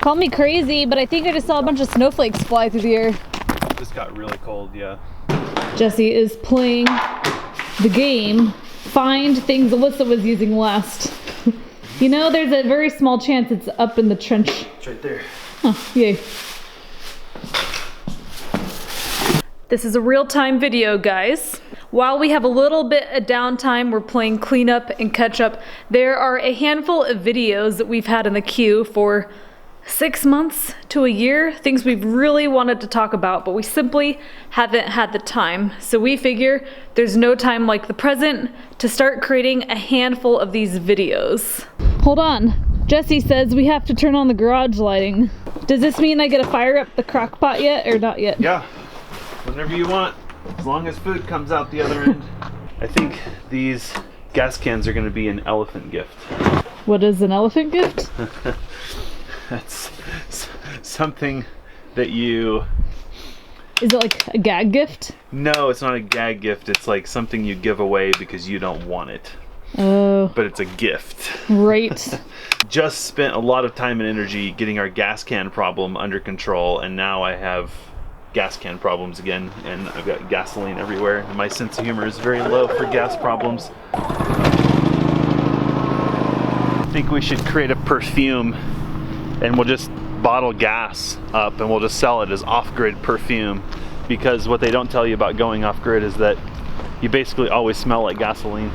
Call me crazy, but I think I just saw a bunch of snowflakes fly through the air. This got really cold, yeah. Jesse is playing the game, find things Alyssa was using last. You know, there's a very small chance it's up in the trench. It's right there. Oh, yay. This is a real-time video, guys. While we have a little bit of downtime, we're playing cleanup and catch up. There are a handful of videos that we've had in the queue for 6 months to a year, things we've really wanted to talk about, but we simply haven't had the time. So we figure there's no time like the present to start creating a handful of these videos. Hold on, Jesse says we have to turn on the garage lighting. Does this mean I get to fire up the crock pot yet or not yet? Yeah, whenever you want, as long as food comes out the other end. I think these gas cans are gonna be an elephant gift. What is an elephant gift? That's something that you... Is it like a gag gift? No, it's not a gag gift. It's like something you give away because you don't want it. Oh. But it's a gift. Right. Just spent a lot of time and energy getting our gas can problem under control, and now I have gas can problems again, and I've got gasoline everywhere. And my sense of humor is very low for gas problems. I think we should create a perfume, and we'll just bottle gas up and we'll just sell it as off-grid perfume, because what they don't tell you about going off-grid is that you basically always smell like gasoline.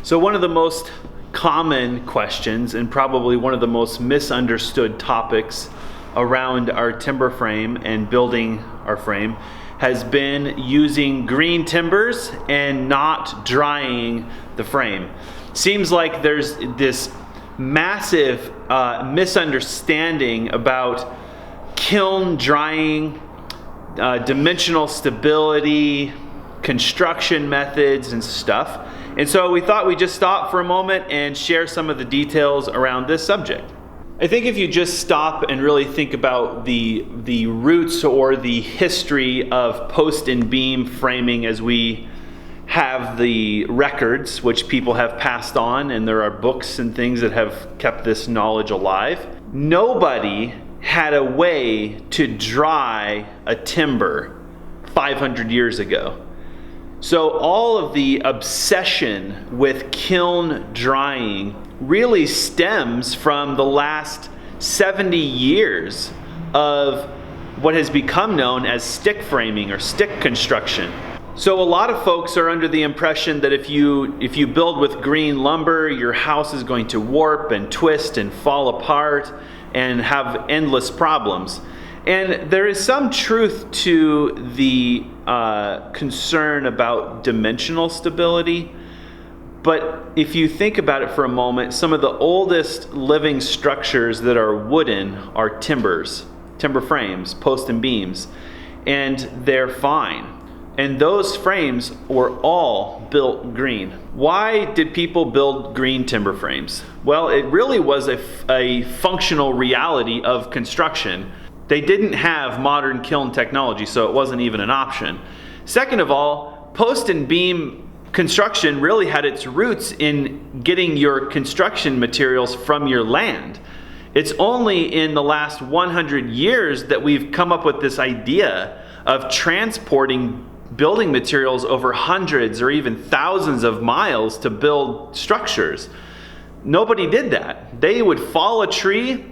So one of the most common questions and probably one of the most misunderstood topics around our timber frame and building our frame has been using green timbers and not drying the frame. Seems like there's this massive misunderstanding about kiln drying, dimensional stability, construction methods and stuff. And so we thought we'd just stop for a moment and share some of the details around this subject. I think if you just stop and really think about the roots or the history of post and beam framing as we have the records, which people have passed on, and there are books and things that have kept this knowledge alive. Nobody had a way to dry a timber 500 years ago. So all of the obsession with kiln drying really stems from the last 70 years of what has become known as stick framing or stick construction. So a lot of folks are under the impression that if you build with green lumber, your house is going to warp and twist and fall apart and have endless problems. And there is some truth to the concern about dimensional stability. But if you think about it for a moment, some of the oldest living structures that are wooden are timber frames, posts and beams, and they're fine. And those frames were all built green. Why did people build green timber frames? Well, it really was a functional reality of construction. They didn't have modern kiln technology, so it wasn't even an option. Second of all, post and beam construction really had its roots in getting your construction materials from your land. It's only in the last 100 years that we've come up with this idea of transporting building materials over hundreds or even thousands of miles to build structures. Nobody did that. They would fall a tree,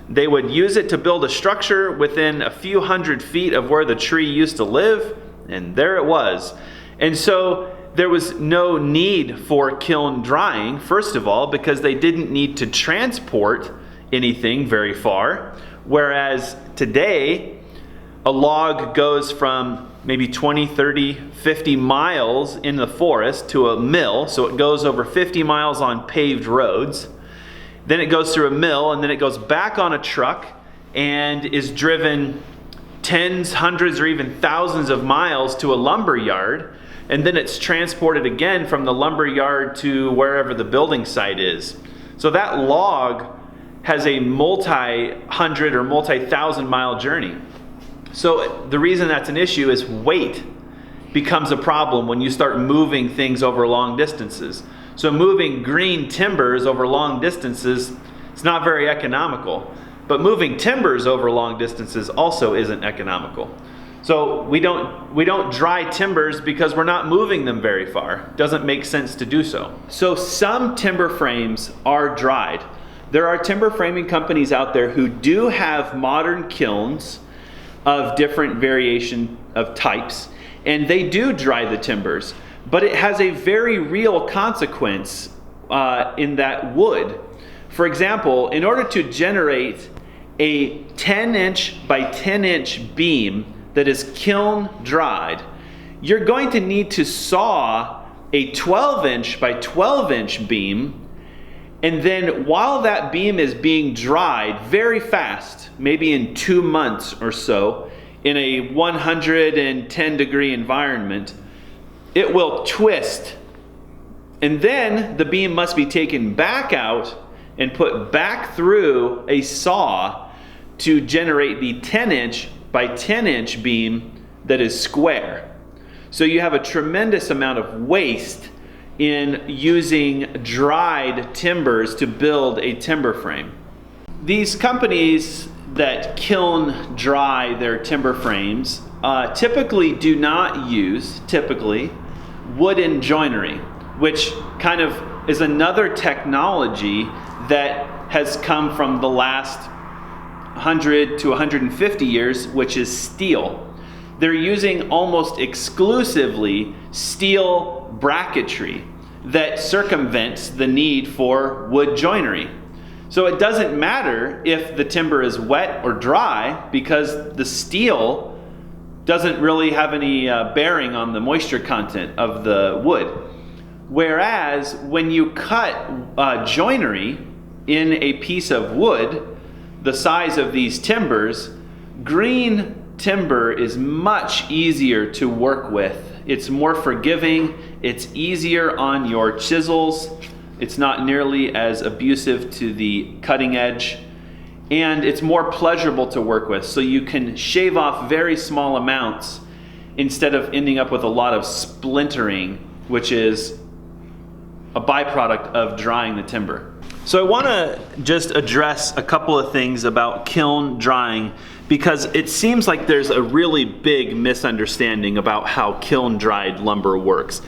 they would use it to build a structure within a few hundred feet of where the tree used to live, and there it was. And so there was no need for kiln drying, first of all, because they didn't need to transport anything very far. Whereas today, a log goes from maybe 20, 30, 50 miles in the forest to a mill. So it goes over 50 miles on paved roads. Then it goes through a mill, and then it goes back on a truck and is driven tens, hundreds, or even thousands of miles to a lumber yard. And then it's transported again from the lumber yard to wherever the building site is. So that log has a multi-hundred or multi-thousand mile journey. So the reason that's an issue is weight becomes a problem when you start moving things over long distances. So moving green timbers over long distances, it's not very economical. But moving timbers over long distances also isn't economical. So we don't dry timbers because we're not moving them very far. Doesn't make sense to do so. So some timber frames are dried. There are timber framing companies out there who do have modern kilns of different variation of types, and they do dry the timbers, but it has a very real consequence in that wood. For example, in order to generate a 10-inch by 10-inch beam that is kiln dried, you're going to need to saw a 12-inch by 12-inch beam, and then while that beam is being dried very fast, maybe in 2 months or so, in a 110-degree environment, it will twist. And then the beam must be taken back out and put back through a saw to generate the 10-inch by 10-inch beam that is square. So you have a tremendous amount of waste in using dried timbers to build a timber frame. These companies that kiln dry their timber frames typically do not use, wooden joinery, which kind of is another technology that has come from the last 100 to 150 years, which is steel. They're using almost exclusively steel bracketry that circumvents the need for wood joinery. So it doesn't matter if the timber is wet or dry, because the steel doesn't really have any bearing on the moisture content of the wood. Whereas when you cut joinery in a piece of wood the size of these timbers, green timber is much easier to work with. It's more forgiving, it's easier on your chisels, it's not nearly as abusive to the cutting edge, and it's more pleasurable to work with. So you can shave off very small amounts instead of ending up with a lot of splintering, which is a byproduct of drying the timber. So I want to just address a couple of things about kiln drying, because it seems like there's a really big misunderstanding about how kiln dried lumber works.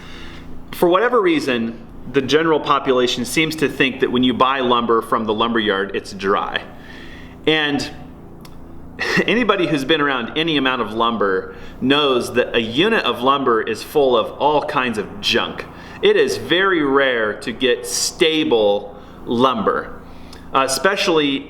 For whatever reason, the general population seems to think that when you buy lumber from the lumberyard, it's dry. And anybody who's been around any amount of lumber knows that a unit of lumber is full of all kinds of junk. It is very rare to get stable lumber, especially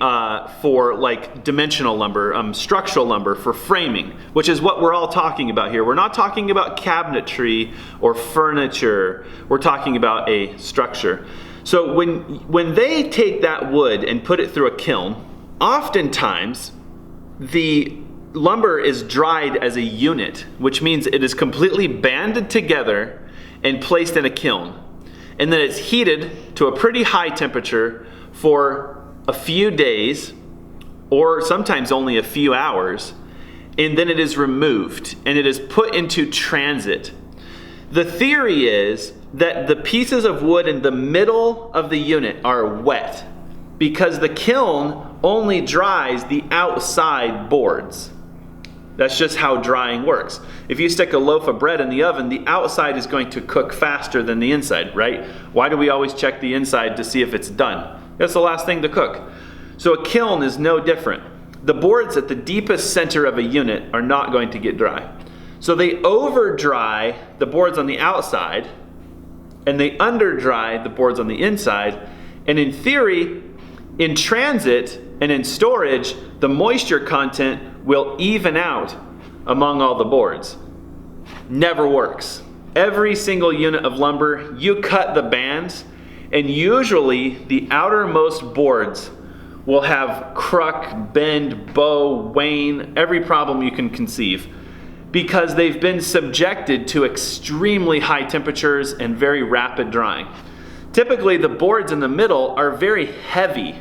for like dimensional lumber, structural lumber for framing, which is what we're all talking about here. We're not talking about cabinetry or furniture. We're talking about a structure. So when they take that wood and put it through a kiln, oftentimes the lumber is dried as a unit, which means it is completely banded together and placed in a kiln. And then it's heated to a pretty high temperature for a few days, or sometimes only a few hours, and then it is removed and it is put into transit. The theory is that the pieces of wood in the middle of the unit are wet because the kiln only dries the outside boards. That's just how drying works. If you stick a loaf of bread in the oven, the outside is going to cook faster than the inside, right? Why do we always check the inside to see if it's done? That's the last thing to cook. So a kiln is no different. The boards at the deepest center of a unit are not going to get dry. So they over dry the boards on the outside, and they under dry the boards on the inside. And in theory, in transit and in storage, the moisture content will even out among all the boards. Never works. Every single unit of lumber, you cut the bands, and usually the outermost boards will have cruck, bend, bow, wane, every problem you can conceive, because they've been subjected to extremely high temperatures and very rapid drying. Typically, the boards in the middle are very heavy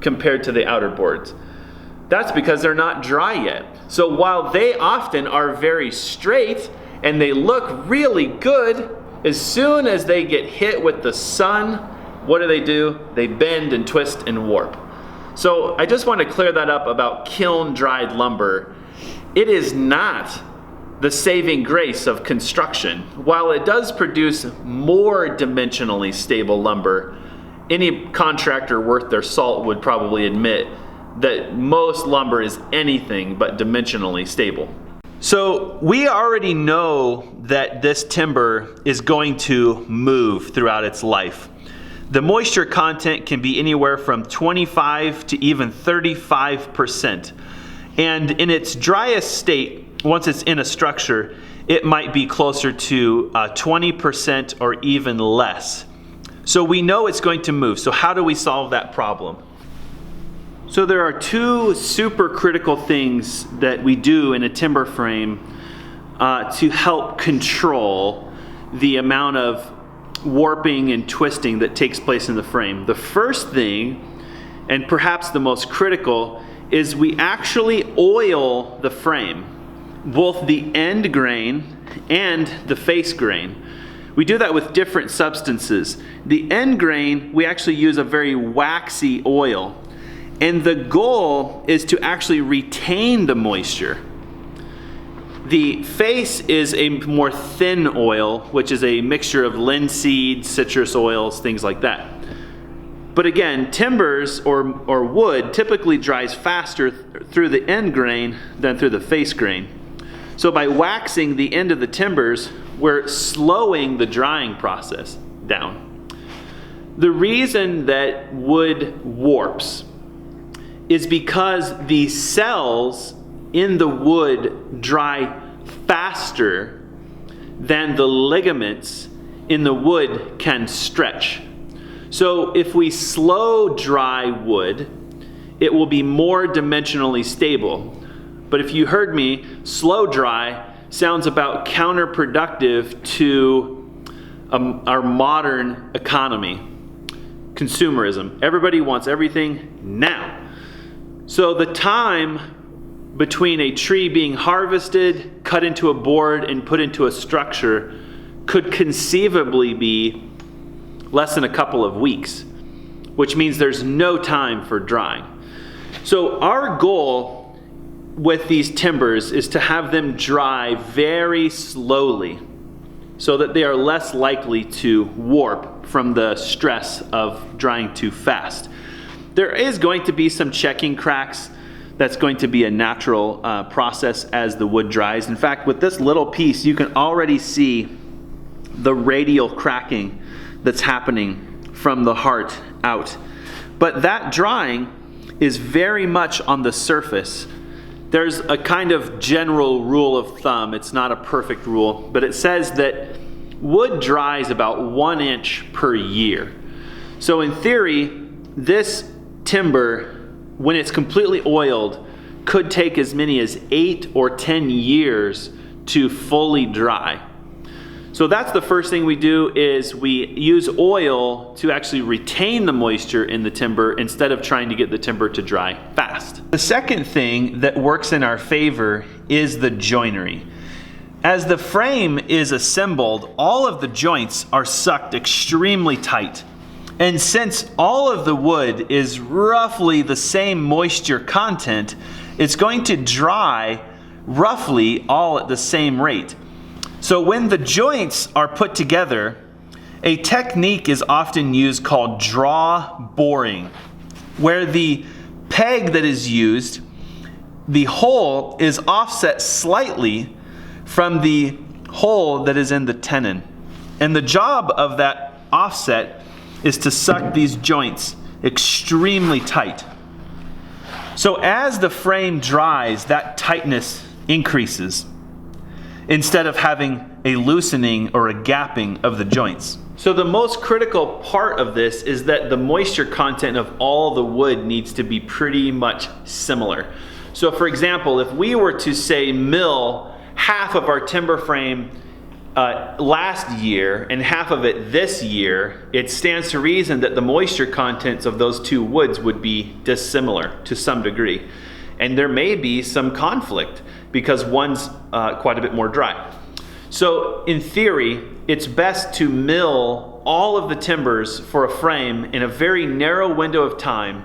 compared to the outer boards. That's because they're not dry yet. So while they often are very straight and they look really good, as soon as they get hit with the sun, what do? They bend and twist and warp. So I just want to clear that up about kiln dried lumber. It is not the saving grace of construction. While it does produce more dimensionally stable lumber, any contractor worth their salt would probably admit that most lumber is anything but dimensionally stable. So we already know that this timber is going to move throughout its life. The moisture content can be anywhere from 25 to even 35%. And in its driest state, once it's in a structure, it might be closer to 20% or even less. So we know it's going to move. So how do we solve that problem? So there are two super critical things that we do in a timber frame to help control the amount of warping and twisting that takes place in the frame. The first thing, and perhaps the most critical, is we actually oil the frame, both the end grain and the face grain. We do that with different substances. The end grain, we actually use a very waxy oil. And the goal is to actually retain the moisture. The face is a more thin oil, which is a mixture of linseed, citrus oils, things like that. But again, timbers or wood typically dries faster through the end grain than through the face grain. So by waxing the end of the timbers, we're slowing the drying process down. The reason that wood warps is because the cells in the wood dry faster than the ligaments in the wood can stretch. So if we slow dry wood, it will be more dimensionally stable. But if you heard me, slow dry sounds about counterproductive to our modern economy. Consumerism. Everybody wants everything now. So the time between a tree being harvested, cut into a board, and put into a structure could conceivably be less than a couple of weeks, which means there's no time for drying. So our goal with these timbers is to have them dry very slowly so that they are less likely to warp from the stress of drying too fast. There is going to be some checking cracks. That's going to be a natural process as the wood dries. In fact, with this little piece, you can already see the radial cracking that's happening from the heart out. But that drying is very much on the surface. There's a kind of general rule of thumb. It's not a perfect rule, but it says that wood dries about 1 inch per year. So in theory, this timber, when it's completely oiled, could take as many as 8 or 10 years to fully dry. So that's the first thing we do, is we use oil to actually retain the moisture in the timber instead of trying to get the timber to dry fast. The second thing that works in our favor is the joinery. As the frame is assembled, all of the joints are sucked extremely tight. And since all of the wood is roughly the same moisture content, it's going to dry roughly all at the same rate. So when the joints are put together, a technique is often used called draw boring, where the peg that is used, the hole is offset slightly from the hole that is in the tenon. And the job of that offset is to suck these joints extremely tight. So as the frame dries, that tightness increases instead of having a loosening or a gapping of the joints. So the most critical part of this is that the moisture content of all the wood needs to be pretty much similar. So for example, if we were to say mill half of our timber frame last year and half of it this year, it stands to reason that the moisture contents of those two woods would be dissimilar to some degree. And there may be some conflict because one's quite a bit more dry. So in theory, it's best to mill all of the timbers for a frame in a very narrow window of time,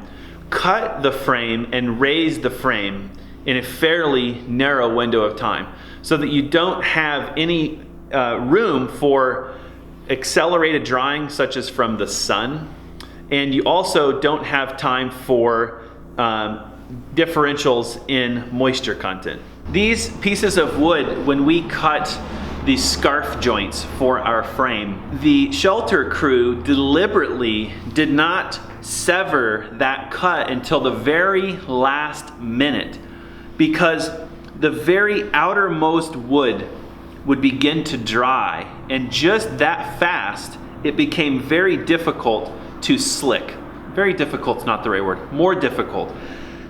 cut the frame and raise the frame in a fairly narrow window of time, so that you don't have any room for accelerated drying, such as from the sun, and you also don't have time for differentials in moisture content. These pieces of wood, when we cut these scarf joints for our frame, the shelter crew deliberately did not sever that cut until the very last minute, because the very outermost wood would begin to dry, and just that fast it became very difficult to slick. Very difficult's not the right word, more difficult.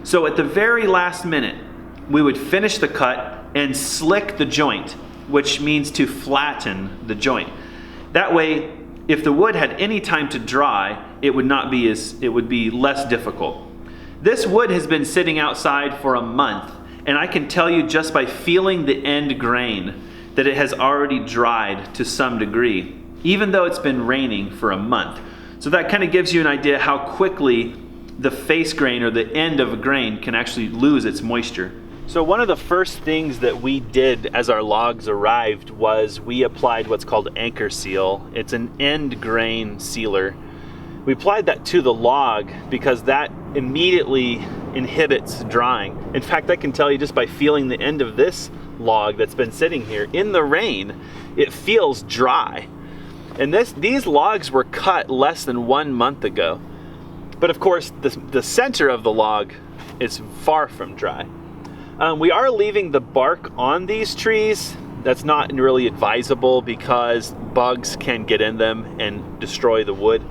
So at the very last minute, we would finish the cut and slick the joint, which means to flatten the joint. That way, if the wood had any time to dry, it would be less difficult. This wood has been sitting outside for a month, and I can tell you just by feeling the end grain that it has already dried to some degree, even though it's been raining for a month. So that kind of gives you an idea how quickly the face grain or the end of a grain can actually lose its moisture. So one of the first things that we did as our logs arrived was we applied what's called anchor seal. It's an end grain sealer. We applied that to the log because that immediately inhibits drying. In fact, I can tell you just by feeling the end of this log that's been sitting here in the rain, it feels dry. And these logs were cut less than 1 month ago. But of course, the center of the log is far from dry. We are leaving the bark on these trees. That's not really advisable because bugs can get in them and destroy the wood.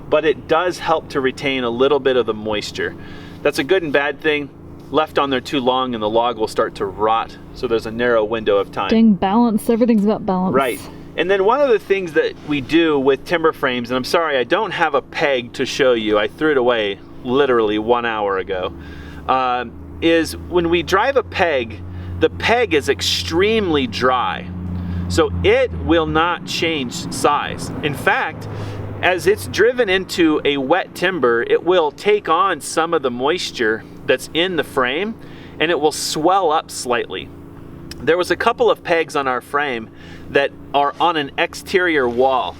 But it does help to retain a little bit of the moisture. That's a good and bad thing. Left on there too long and the log will start to rot. So there's a narrow window of time. Dang, balance. Everything's about balance. Right. And then one of the things that we do with timber frames, and I'm sorry, I don't have a peg to show you. I threw it away literally 1 hour ago. Is when we drive a peg, the peg is extremely dry. So it will not change size. In fact, as it's driven into a wet timber, it will take on some of the moisture that's in the frame and it will swell up slightly. There was a couple of pegs on our frame that are on an exterior wall.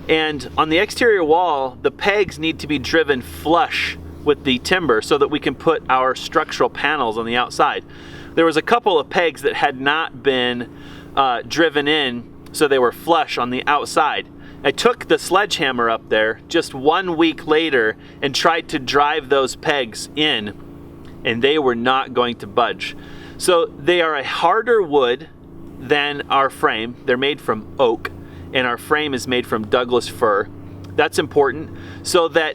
And on the exterior wall, the pegs need to be driven flush with the timber so that we can put our structural panels on the outside. There was a couple of pegs that had not been driven in, so they were flush on the outside. I took the sledgehammer up there just 1 week later and tried to drive those pegs in, and they were not going to budge. So they are a harder wood than our frame. They're made from oak, and our frame is made from Douglas fir. That's important so that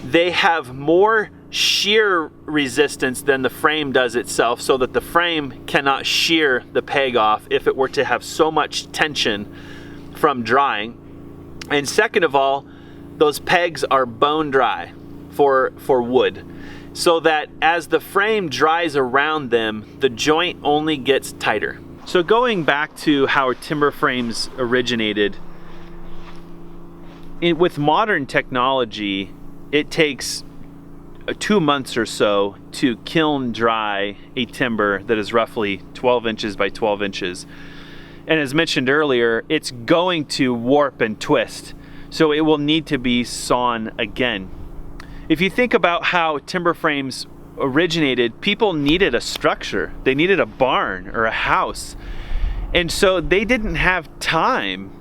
they have more shear resistance than the frame does itself, so that the frame cannot shear the peg off if it were to have so much tension from drying. And second of all, those pegs are bone dry for wood, so that as the frame dries around them, the joint only gets tighter. So going back to how our timber frames originated, with modern technology, it takes 2 months or so to kiln dry a timber that is roughly 12 inches by 12 inches. And as mentioned earlier, it's going to warp and twist, so it will need to be sawn again. If you think about how timber frames originated, people needed a structure. They needed a barn or a house. And so they didn't have time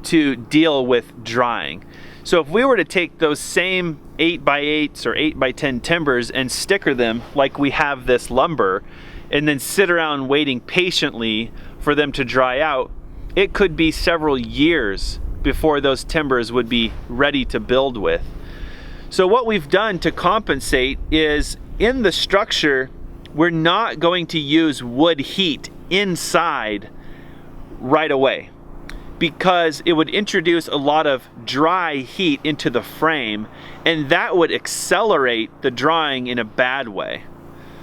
to deal with drying. So if we were to take those same 8x8s or 8x10 timbers and sticker them like we have this lumber, and then sit around waiting patiently for them to dry out, it could be several years before those timbers would be ready to build with. So what we've done to compensate is, in the structure, we're not going to use wood heat inside right away, because it would introduce a lot of dry heat into the frame, and that would accelerate the drying in a bad way.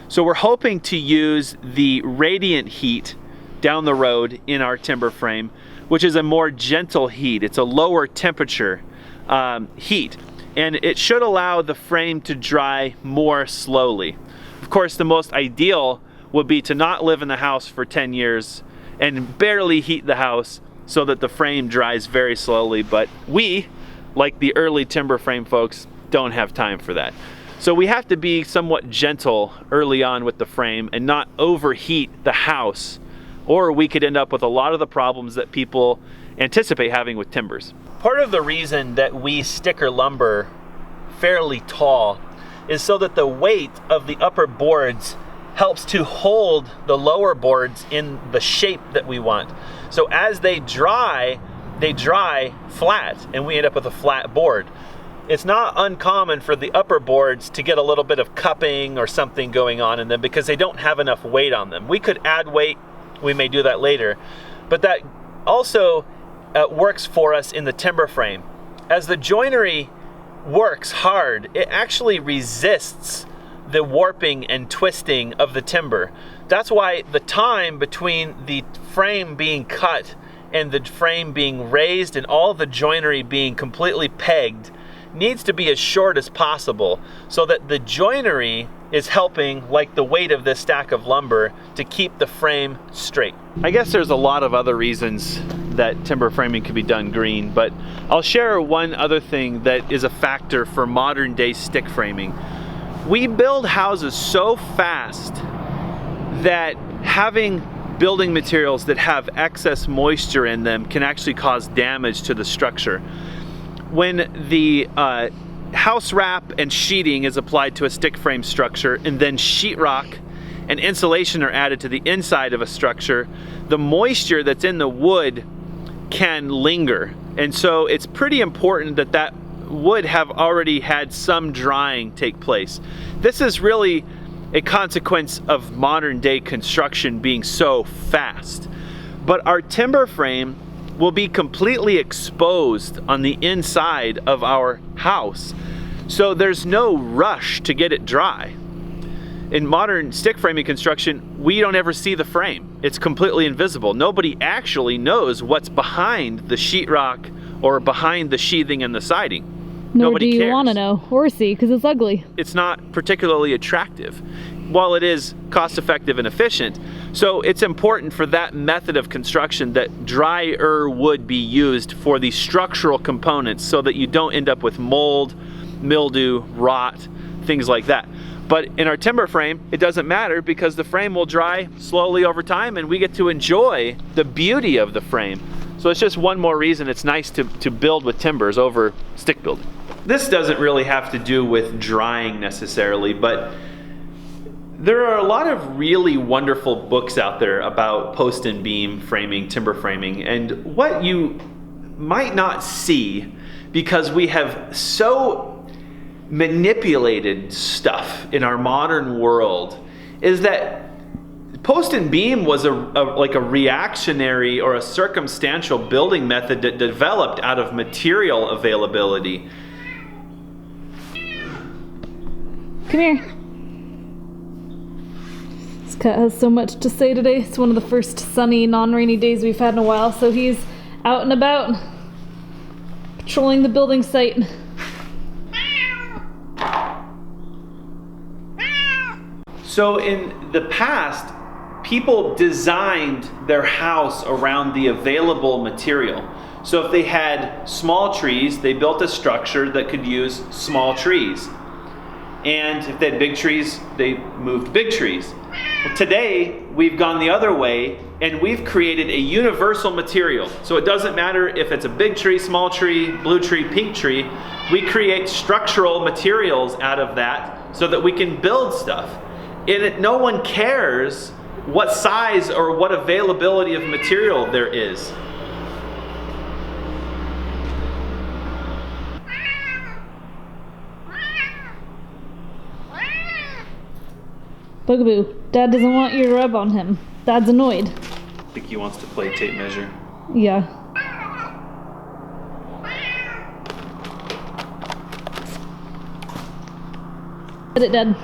So we're hoping to use the radiant heat down the road in our timber frame, which is a more gentle heat. It's a lower temperature heat, and it should allow the frame to dry more slowly. Of course, the most ideal would be to not live in the house for 10 years and barely heat the house so that the frame dries very slowly, but we, like the early timber frame folks, don't have time for that. So we have to be somewhat gentle early on with the frame and not overheat the house, or we could end up with a lot of the problems that people anticipate having with timbers. Part of the reason that we sticker lumber fairly tall is so that the weight of the upper boards helps to hold the lower boards in the shape that we want. So as they dry flat, and we end up with a flat board. It's not uncommon for the upper boards to get a little bit of cupping or something going on in them because they don't have enough weight on them. We could add weight, we may do that later, but that also works for us in the timber frame. As the joinery works hard, it actually resists the warping and twisting of the timber. That's why the time between the frame being cut and the frame being raised and all the joinery being completely pegged needs to be as short as possible so that the joinery is helping, like the weight of this stack of lumber, to keep the frame straight. I guess there's a lot of other reasons that timber framing can be done green, but I'll share one other thing that is a factor for modern day stick framing. We build houses so fast that having building materials that have excess moisture in them can actually cause damage to the structure. When the house wrap and sheeting is applied to a stick frame structure, and then sheetrock and insulation are added to the inside of a structure, the moisture that's in the wood can linger. And so it's pretty important that that would have already had some drying take place. This is really a consequence of modern day construction being so fast. But our timber frame will be completely exposed on the inside of our house. So there's no rush to get it dry. In modern stick framing construction, we don't ever see the frame. It's completely invisible. Nobody actually knows what's behind the sheetrock or behind the sheathing and the siding. Nor do you want to know or see because it's ugly. It's not particularly attractive, while it is cost effective and efficient. So it's important for that method of construction that drier wood be used for the structural components so that you don't end up with mold, mildew, rot, things like that. But in our timber frame, it doesn't matter because the frame will dry slowly over time and we get to enjoy the beauty of the frame. So it's just one more reason it's nice to build with timbers over stick building. This doesn't really have to do with drying necessarily, but there are a lot of really wonderful books out there about post and beam framing, timber framing, and what you might not see because we have so manipulated stuff in our modern world is that post and beam was like a reactionary or a circumstantial building method that developed out of material availability. Come here. This cat has so much to say today. It's one of the first sunny, non-rainy days we've had in a while, so he's out and about, patrolling the building site. So in the past, people designed their house around the available material. So if they had small trees, they built a structure that could use small trees. And if they had big trees, they moved big trees. Well, today, we've gone the other way and we've created a universal material. So it doesn't matter if it's a big tree, small tree, blue tree, pink tree. We create structural materials out of that so that we can build stuff. And no one cares what size or what availability of material there is. Bugaboo, Dad doesn't want you to rub on him. Dad's annoyed. I think he wants to play tape measure. Yeah. Get it, Dad.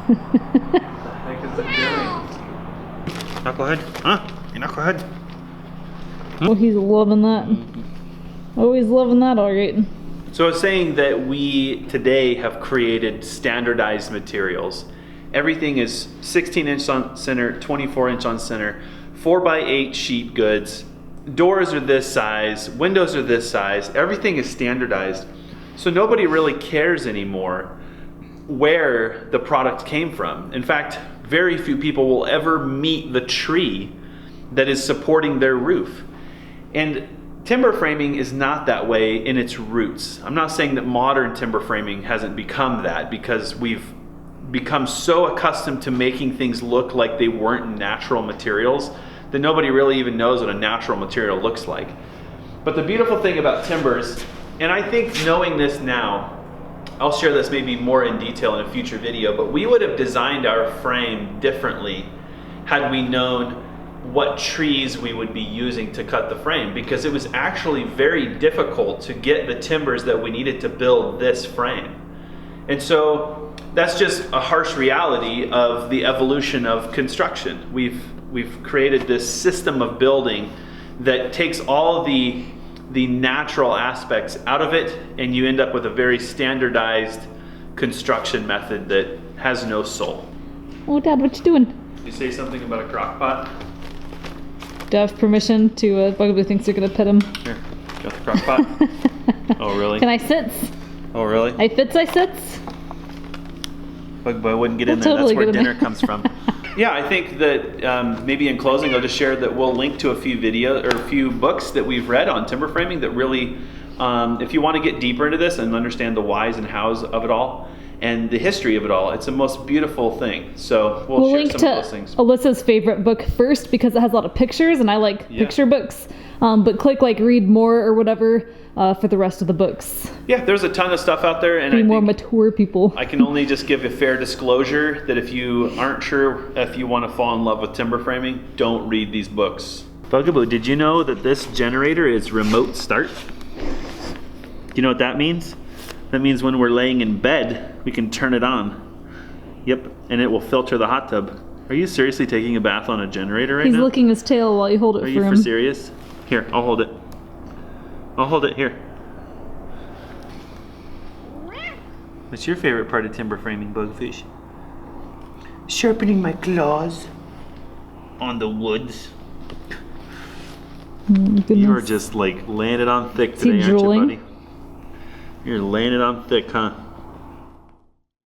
What the heck is it doing? Knucklehead? Huh? You knucklehead? Oh, he's loving that. Oh, he's loving that, all right. So I was saying that we today have created standardized materials. Everything is 16 inch on center, 24 inch on center, 4x8 sheet goods. Doors are this size, windows are this size, everything is standardized. So nobody really cares anymore where the product came from. In fact, very few people will ever meet the tree that is supporting their roof. And timber framing is not that way in its roots. I'm not saying that modern timber framing hasn't become that, because we've become so accustomed to making things look like they weren't natural materials that nobody really even knows what a natural material looks like. But the beautiful thing about timbers, and I think knowing this now, I'll share this maybe more in detail in a future video, but we would have designed our frame differently had we known what trees we would be using to cut the frame, because it was actually very difficult to get the timbers that we needed to build this frame. And so that's just a harsh reality of the evolution of construction. We've created this system of building that takes all the natural aspects out of it, and you end up with a very standardized construction method that has no soul. Oh, Dad, what you doing? You say something about a crock pot? Do I have permission to, Bugaboo thinks you're gonna pet him. Here, got the crock pot? Oh, really? Can I sit? Oh, really? I sits. Bugaboo, I wouldn't get in there. Totally That's where dinner there. comes from. Yeah, I think that maybe in closing, I'll just share that we'll link to a few videos or a few books that we've read on timber framing that really, if you want to get deeper into this and understand the whys and hows of it all and the history of it all, it's the most beautiful thing. So we'll share link some to of those things. Alyssa's favorite book first because it has a lot of pictures and I like picture books. But click like read more or whatever for the rest of the books. Yeah, there's a ton of stuff out there, and Be I more think mature people. I can only just give a fair disclosure that if you aren't sure if you want to fall in love with timber framing, don't read these books. Bugaboo, did you know that this generator is remote start? Do you know what that means? That means when we're laying in bed, we can turn it on. Yep, and it will filter the hot tub. Are you seriously taking a bath on a generator right now? He's licking his tail while you hold it Are for you him. for serious? Here, I'll hold it. I'll hold it, here. What's your favorite part of timber framing, Bugfish? Sharpening my claws on the woods. You are just like laying it on thick Is he today, aren't you, drooling? buddy? You're laying it on thick, huh?